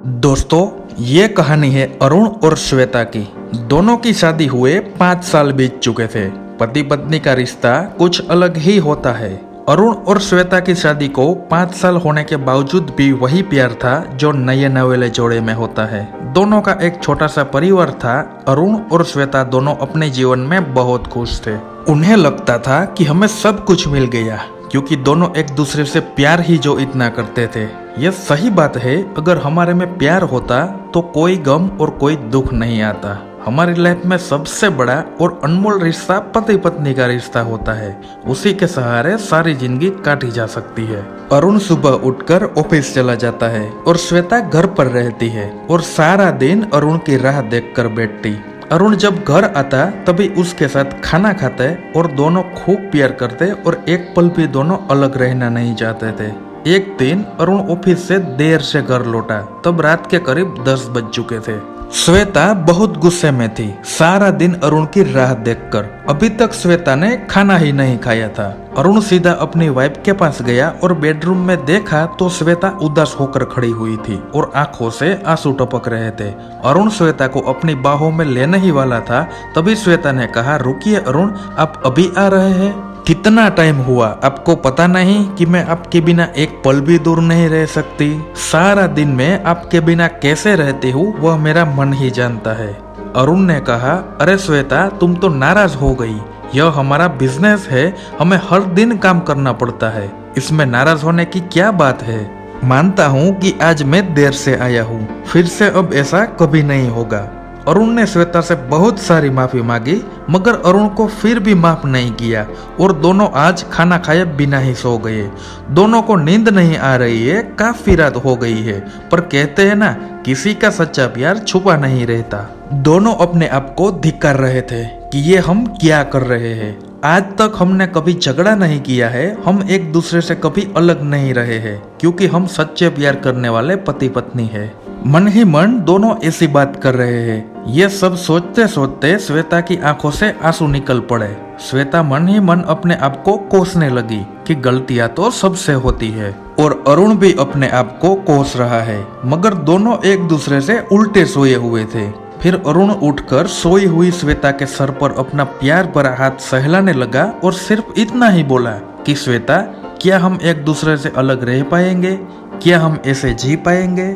दोस्तों, ये कहानी है अरुण और श्वेता की। दोनों की शादी हुए 5 साल बीत चुके थे। पति पत्नी का रिश्ता कुछ अलग ही होता है। अरुण और श्वेता की शादी को 5 साल होने के बावजूद भी वही प्यार था जो नए नवेले जोड़े में होता है। दोनों का एक छोटा सा परिवार था। अरुण और श्वेता दोनों अपने जीवन में बहुत खुश थे। उन्हें लगता था कि हमें सब कुछ मिल गया, क्योंकि दोनों एक दूसरे से प्यार ही जो इतना करते थे। यह सही बात है, अगर हमारे में प्यार होता तो कोई गम और कोई दुख नहीं आता। हमारी लाइफ में सबसे बड़ा और अनमोल रिश्ता पति पत्नी का रिश्ता होता है। उसी के सहारे सारी जिंदगी काटी जा सकती है। अरुण सुबह उठकर ऑफिस चला जाता है और श्वेता घर पर रहती है और सारा दिन अरुण की राह देखकर बैठती। अरुण जब घर आता तभी उसके साथ खाना खाते और दोनों खूब प्यार करते और एक पल भी दोनों अलग रहना नहीं चाहते थे। एक दिन अरुण ऑफिस से देर से घर लौटा, तब रात के करीब 10 बज चुके थे। श्वेता बहुत गुस्से में थी, सारा दिन अरुण की राह देखकर। अभी तक श्वेता ने खाना ही नहीं खाया था। अरुण सीधा अपनी वाइफ के पास गया और बेडरूम में देखा तो श्वेता उदास होकर खड़ी हुई थी और आंखों से आंसू टपक रहे थे। अरुण श्वेता को अपनी बाहों में लेने ही वाला था, तभी श्वेता ने कहा, रुकिए अरुण, आप अभी आ रहे हैं? कितना टाइम हुआ, आपको पता नहीं कि मैं आपके बिना एक पल भी दूर नहीं रह सकती? सारा दिन मैं आपके बिना कैसे रहती हूँ वह मेरा मन ही जानता है। अरुण ने कहा, अरे श्वेता, तुम तो नाराज हो गई। यह हमारा बिजनेस है, हमें हर दिन काम करना पड़ता है। इसमें नाराज होने की क्या बात है? मानता हूँ कि आज मैं देर से आया हूँ, फिर से अब ऐसा कभी नहीं होगा। अरुण ने श्वेता से बहुत सारी माफी मांगी, मगर अरुण को फिर भी माफ नहीं किया और दोनों आज खाना खाए बिना ही सो गए। दोनों को नींद नहीं आ रही है, काफी रात हो गई है, पर कहते हैं ना, किसी का सच्चा प्यार छुपा नहीं रहता। दोनों अपने आप को धिक्कार रहे थे कि ये हम क्या कर रहे हैं। आज तक हमने कभी झगड़ा नहीं किया है, हम एक दूसरे से कभी अलग नहीं रहे हैं, क्योंकि हम सच्चे प्यार करने वाले पति पत्नी हैं। मन ही मन दोनों ऐसी बात कर रहे हैं। ये सब सोचते सोचते श्वेता की आंखों से आंसू निकल पड़े। श्वेता मन ही मन अपने आप को कोसने लगी कि गलतियां तो सबसे होती है, और अरुण भी अपने आप को कोस रहा है, मगर दोनों एक दूसरे से उल्टे सोए हुए थे। फिर अरुण उठकर सोई हुई श्वेता के सर पर अपना प्यार भरा हाथ सहलाने लगा और सिर्फ इतना ही बोला कि श्वेता, क्या हम एक दूसरे से अलग रह पाएंगे? क्या हम ऐसे जी पाएंगे?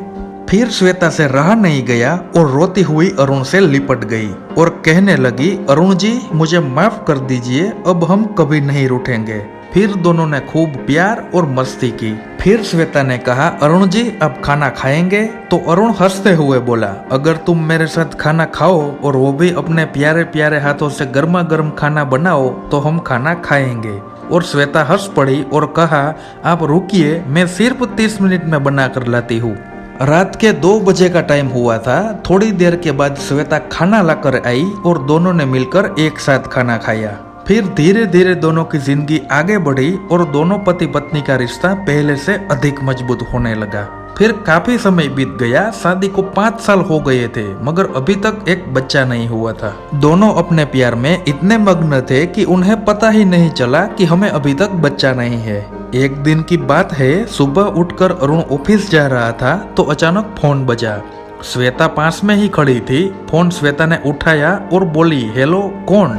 फिर श्वेता से रहा नहीं गया और रोती हुई अरुण से लिपट गई और कहने लगी, अरुण जी, मुझे माफ कर दीजिए, अब हम कभी नहीं रूठेंगे। फिर दोनों ने खूब प्यार और मस्ती की। फिर श्वेता ने कहा, अरुण जी, अब खाना खाएंगे? तो अरुण हंसते हुए बोला, अगर तुम मेरे साथ खाना खाओ और वो भी अपने प्यारे प्यारे हाथों से गर्मा गर्म खाना बनाओ तो हम खाना खाएंगे। और श्वेता हंस पड़ी और कहा, आप रुकिए, मैं सिर्फ 30 मिनट में बना कर लाती हूँ। रात के 2 बजे का टाइम हुआ था। थोड़ी देर के बाद श्वेता खाना लाकर आई और दोनों ने मिलकर एक साथ खाना खाया। फिर धीरे धीरे दोनों की जिंदगी आगे बढ़ी और दोनों पति पत्नी का रिश्ता पहले से अधिक मजबूत होने लगा। फिर काफी समय बीत गया। शादी को 5 साल हो गए थे, मगर अभी तक एक बच्चा नहीं हुआ था। दोनों अपने प्यार में इतने मग्न थे कि उन्हें पता ही नहीं चला कि हमें अभी तक बच्चा नहीं है। एक दिन की बात है, सुबह उठकर अरुण ऑफिस जा रहा था तो अचानक फोन बजा। श्वेता पास में ही खड़ी थी। फोन श्वेता ने उठाया और बोली, हेलो, कौन?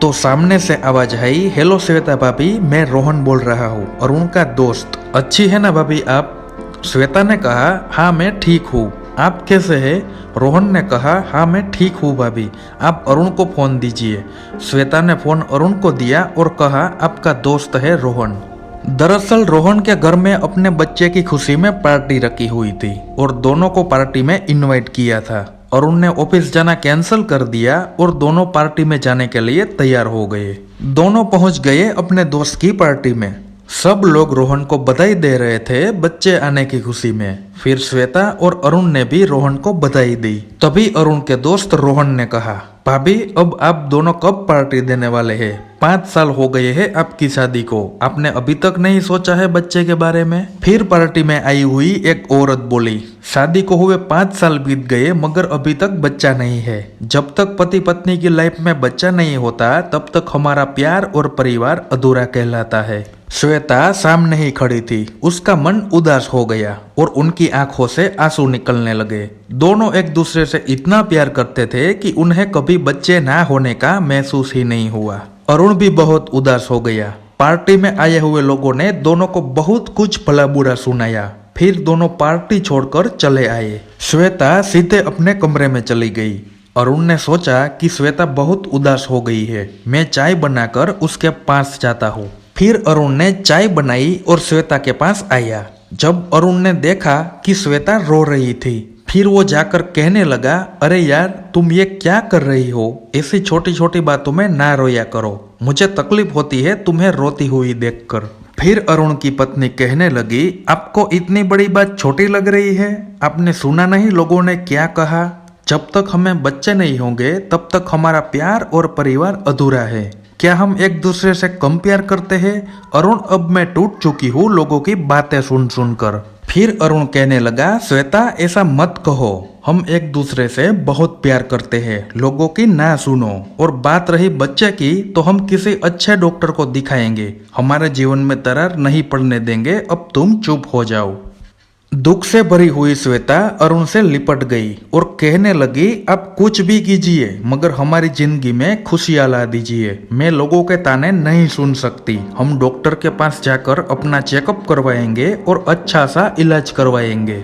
तो सामने से आवाज आई, हेलो श्वेता भाभी, मैं रोहन बोल रहा हूँ, अरुण का दोस्त। अच्छी है ना भाभी आप? श्वेता ने कहा, हाँ मैं ठीक हूँ, आप कैसे हैं? रोहन ने कहा, हाँ मैं ठीक हूँ भाभी, आप अरुण को फोन दीजिए। श्वेता ने फोन अरुण को दिया और कहा, आपका दोस्त है रोहन। दरअसल रोहन के घर में अपने बच्चे की खुशी में पार्टी रखी हुई थी और दोनों को पार्टी में इनवाइट किया था। अरुण ने ऑफिस जाना कैंसिल कर दिया और दोनों पार्टी में जाने के लिए तैयार हो गए। दोनों पहुंच गए अपने दोस्त की पार्टी में। सब लोग रोहन को बधाई दे रहे थे बच्चे आने की खुशी में। फिर श्वेता और अरुण ने भी रोहन को बधाई दी। तभी अरुण के दोस्त रोहन ने कहा, भाभी, अब आप दोनों कब पार्टी देने वाले हैं? 5 साल हो गए हैं आपकी शादी को, आपने अभी तक नहीं सोचा है बच्चे के बारे में। फिर पार्टी में आई हुई एक औरत बोली, शादी को हुए 5 साल बीत गए मगर अभी तक बच्चा नहीं है। जब तक पति पत्नी की लाइफ में बच्चा नहीं होता तब तक हमारा प्यार और परिवार अधूरा कहलाता है। श्वेता सामने ही खड़ी थी, उसका मन उदास हो गया और उनकी आंखों से आंसू निकलने लगे। दोनों एक दूसरे से इतना प्यार करते थे कि उन्हें कभी बच्चे ना होने का महसूस ही नहीं हुआ। अरुण भी बहुत उदास हो गया। पार्टी में आए हुए लोगों ने दोनों को बहुत कुछ भला बुरा सुनाया। फिर दोनों पार्टी छोड़कर चले आए। श्वेता सीधे अपने कमरे में चली गई। अरुण ने सोचा कि श्वेता बहुत उदास हो गई है, मैं चाय बनाकर उसके पास जाता हूँ। फिर अरुण ने चाय बनाई और श्वेता के पास आया। जब अरुण ने देखा कि श्वेता रो रही थी, फिर वो जाकर कहने लगा, अरे यार तुम ये क्या कर रही हो, ऐसी छोटी छोटी बातों में ना रोया करो, मुझे तकलीफ होती है तुम्हें रोती हुई देखकर। फिर अरुण की पत्नी कहने लगी, आपको इतनी बड़ी बात छोटी लग रही है, आपने सुना नहीं लोगों ने क्या कहा, जब तक हमें बच्चे नहीं होंगे तब तक हमारा प्यार और परिवार अधूरा है। क्या हम एक दूसरे से कम प्यार करते हैं? अरुण अब मैं टूट चुकी हूँ लोगों की बातें सुन सुनकर। फिर अरुण कहने लगा, श्वेता ऐसा मत कहो, हम एक दूसरे से बहुत प्यार करते हैं, लोगों की ना सुनो। और बात रही बच्चे की तो हम किसी अच्छे डॉक्टर को दिखाएंगे, हमारे जीवन में दरार नहीं पड़ने देंगे, अब तुम चुप हो जाओ। दुख से भरी हुई श्वेता अरुण से लिपट गई और कहने लगी, आप कुछ भी कीजिए मगर हमारी जिंदगी में खुशियां ला दीजिए, मैं लोगों के ताने नहीं सुन सकती, हम डॉक्टर के पास जाकर अपना चेकअप करवाएंगे और अच्छा सा इलाज करवाएंगे।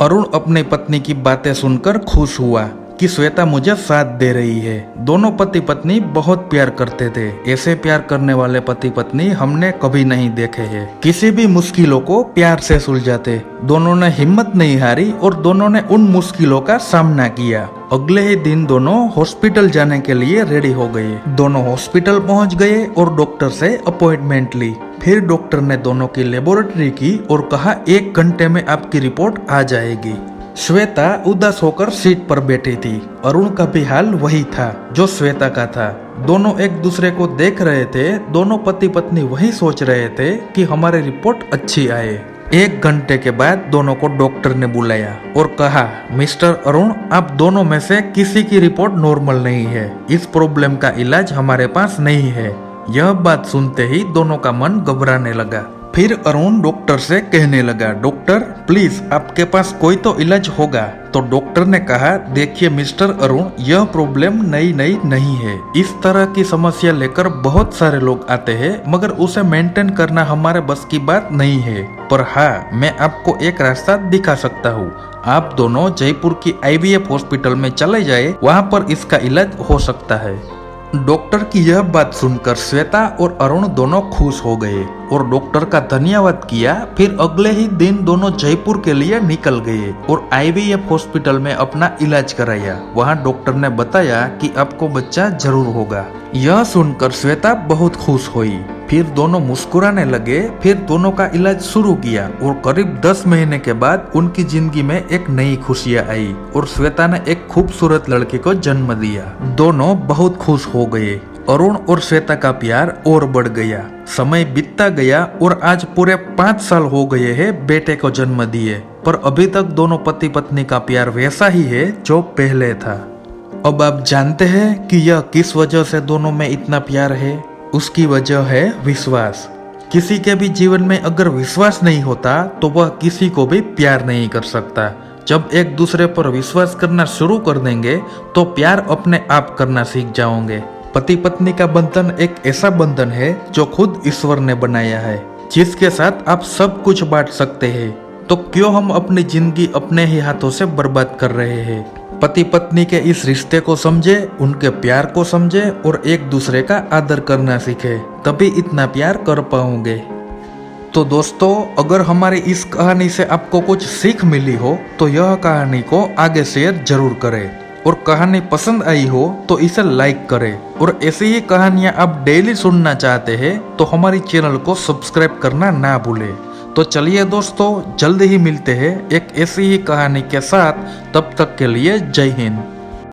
अरुण अपनी पत्नी की बातें सुनकर खुश हुआ कि श्वेता मुझे साथ दे रही है। दोनों पति पत्नी बहुत प्यार करते थे, ऐसे प्यार करने वाले पति पत्नी हमने कभी नहीं देखे हैं। किसी भी मुश्किलों को प्यार से सुलझाते। दोनों ने हिम्मत नहीं हारी और दोनों ने उन मुश्किलों का सामना किया। अगले ही दिन दोनों हॉस्पिटल जाने के लिए रेडी हो गए। दोनों हॉस्पिटल पहुंच गए और डॉक्टर से अपॉइंटमेंट ली। फिर डॉक्टर ने दोनों की लेबोरेटरी की और कहा 1 घंटे में आपकी रिपोर्ट आ जाएगी। श्वेता उदास होकर सीट पर बैठी थी। अरुण का भी हाल वही था जो श्वेता का था। दोनों एक दूसरे को देख रहे थे। दोनों पति पत्नी वही सोच रहे थे कि हमारी रिपोर्ट अच्छी आए। 1 घंटे के बाद दोनों को डॉक्टर ने बुलाया और कहा, मिस्टर अरुण, आप दोनों में से किसी की रिपोर्ट नॉर्मल नहीं है, इस प्रॉब्लम का इलाज हमारे पास नहीं है। यह बात सुनते ही दोनों का मन घबराने लगा। फिर अरुण डॉक्टर से कहने लगा, डॉक्टर प्लीज आपके पास कोई तो इलाज होगा। तो डॉक्टर ने कहा, देखिए मिस्टर अरुण, यह प्रॉब्लम नई नहीं है, इस तरह की समस्या लेकर बहुत सारे लोग आते हैं मगर उसे मेंटेन करना हमारे बस की बात नहीं है। पर हाँ, मैं आपको एक रास्ता दिखा सकता हूँ, आप दोनों जयपुर की IVF हॉस्पिटल में चले जाए, वहाँ पर इसका इलाज हो सकता है। डॉक्टर की यह बात सुनकर श्वेता और अरुण दोनों खुश हो गए और डॉक्टर का धन्यवाद किया। फिर अगले ही दिन दोनों जयपुर के लिए निकल गए और IVF हॉस्पिटल में अपना इलाज कराया। वहां डॉक्टर ने बताया कि आपको बच्चा जरूर होगा। यह सुनकर श्वेता बहुत खुश हुई। फिर दोनों मुस्कुराने लगे। फिर दोनों का इलाज शुरू किया और करीब 10 महीने के बाद उनकी जिंदगी में एक नई खुशियां आई और श्वेता ने एक खूबसूरत लड़के को जन्म दिया। दोनों बहुत खुश हो गए। अरुण और श्वेता का प्यार और बढ़ गया। समय बीतता गया और आज पूरे 5 साल हो गए हैं बेटे को जन्म दिए, पर अभी तक दोनों पति पत्नी का प्यार वैसा ही है जो पहले था। अब आप जानते हैं कि यह किस वजह से दोनों में इतना प्यार है। उसकी वजह है विश्वास। किसी के भी जीवन में अगर विश्वास नहीं होता तो वह किसी को भी प्यार नहीं कर सकता। जब एक दूसरे पर विश्वास करना शुरू कर देंगे तो प्यार अपने आप करना सीख जाओगे। पति पत्नी का बंधन एक ऐसा बंधन है जो खुद ईश्वर ने बनाया है, जिसके साथ आप सब कुछ बांट सकते हैं। तो क्यों हम अपनी जिंदगी अपने ही हाथों से बर्बाद कर रहे हैं। पति पत्नी के इस रिश्ते को समझे, उनके प्यार को समझे और एक दूसरे का आदर करना सीखे, तभी इतना प्यार कर पाओगे। तो दोस्तों, अगर हमारी इस कहानी से आपको कुछ सीख मिली हो तो यह कहानी को आगे शेयर जरूर करें और कहानी पसंद आई हो तो इसे लाइक करें। और ऐसी ही कहानियां आप डेली सुनना चाहते हैं तो हमारी चैनल को सब्सक्राइब करना ना भूलें। तो चलिए दोस्तों, जल्द ही मिलते हैं एक ऐसी ही कहानी के साथ। तब तक के लिए जय हिंद।